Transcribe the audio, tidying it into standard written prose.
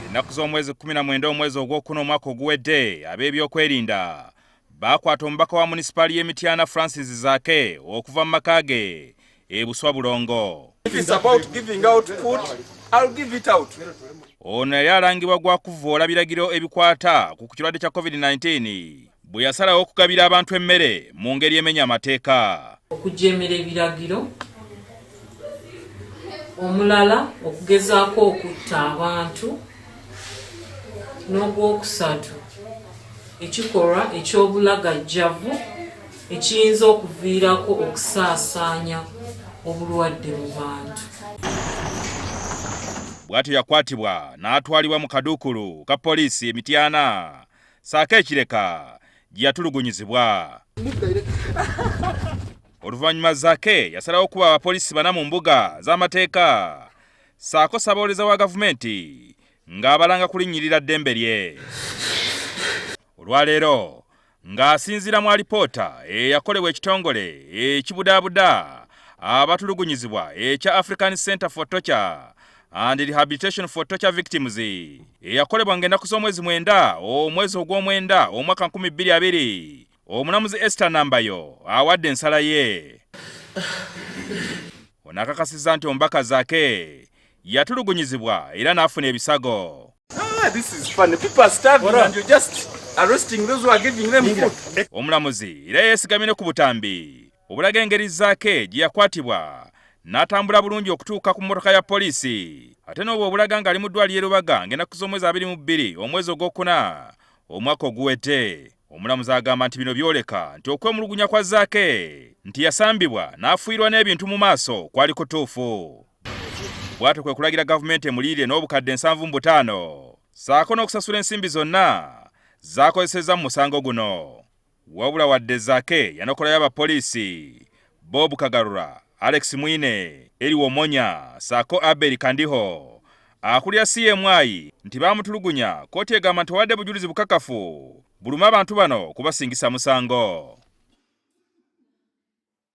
Ennaku z'omwezi 19 omwezi ogwokuna omwaka oguwedde ab'ebyokwerinda bakwata omubaka wa munisipaali y'Emityana Francis Zaake okuva mu maka ge e Buswa Bulongo. Ono yali alangibwa gwa kuvvoola biragiro ebikwata ku kirwadde kya COVID-19 bwe yasalawo okugabira abantu emmere mu ngeri emenya amateeka. Okujeemera ebiragiro, omulala okugezaako okutta abantu, n'ogwokusatu ekikolwa eky'obulagajjavu ekiyinza okuviirako okusaasaanya obulwadde mu bantu. Bw'atyo yakwatibwa n'atwalibwa mu kaduukulu ka poliisi Emityana saako ekireka gye yatulugunyizibwa. Oluvannyuma Zaake yasalawo okuba abapoliisi bana mu mbuga z'amateeka saako ssaabawolereza wa gavumenti ng'abalanga kulinnyirira ddembe lye. Olwaleero ng'asinziira mu alipoota eyakolebwa ekitongole ekibudaabuda abatulugunyizibwa ekya African Center for Torture and Rehabilitation for Torture Victims eyakolebwa ng'ennaku z'omwezi 9 omwezi ogw'omwenda omwaka 2020, omulamuzi Esther Nambayo awadde ensala ye. Ono akakasizza nti omubaka Zaake yatulugunyizibwa era n'afuna ebisago. This is funny. People are starving and you're just arresting those who are giving them food. Omulamuzi era yeesigamye ku butambi obulaga engeri Zaake gye yakwatibwa n'atambula bulungi okutuuka ku mmotoka ya poliisi, ate n'obwo obulaga ng'ali mu ddwaliro Lubaga ng'ennaku z'omwezi 22 omwezi ogwokuna omwaka oguwedde. Omulamuzi agamba nti bino byoleka nti okwemulugunya kwa Zaake nti yasambibwa n'afuirwa n'ebintu mu maaso kwali kutuufu. Bw'atyo kwe kulagira gavumenti emuliire n'obukadde 75 saako n'okusasula ensimbi zonna z'akozesezza mu musango guno. Wabula wadde Zaake yanokolayo abapoliisi Bob Kagarura, Alex Mwine, Eriwo Monya saako Abel Kandiho akulira CMI nti baamutulugunya, kooti egamba nti wadde bujulizi bukakafu buluma abantu bano kubasingisa musango.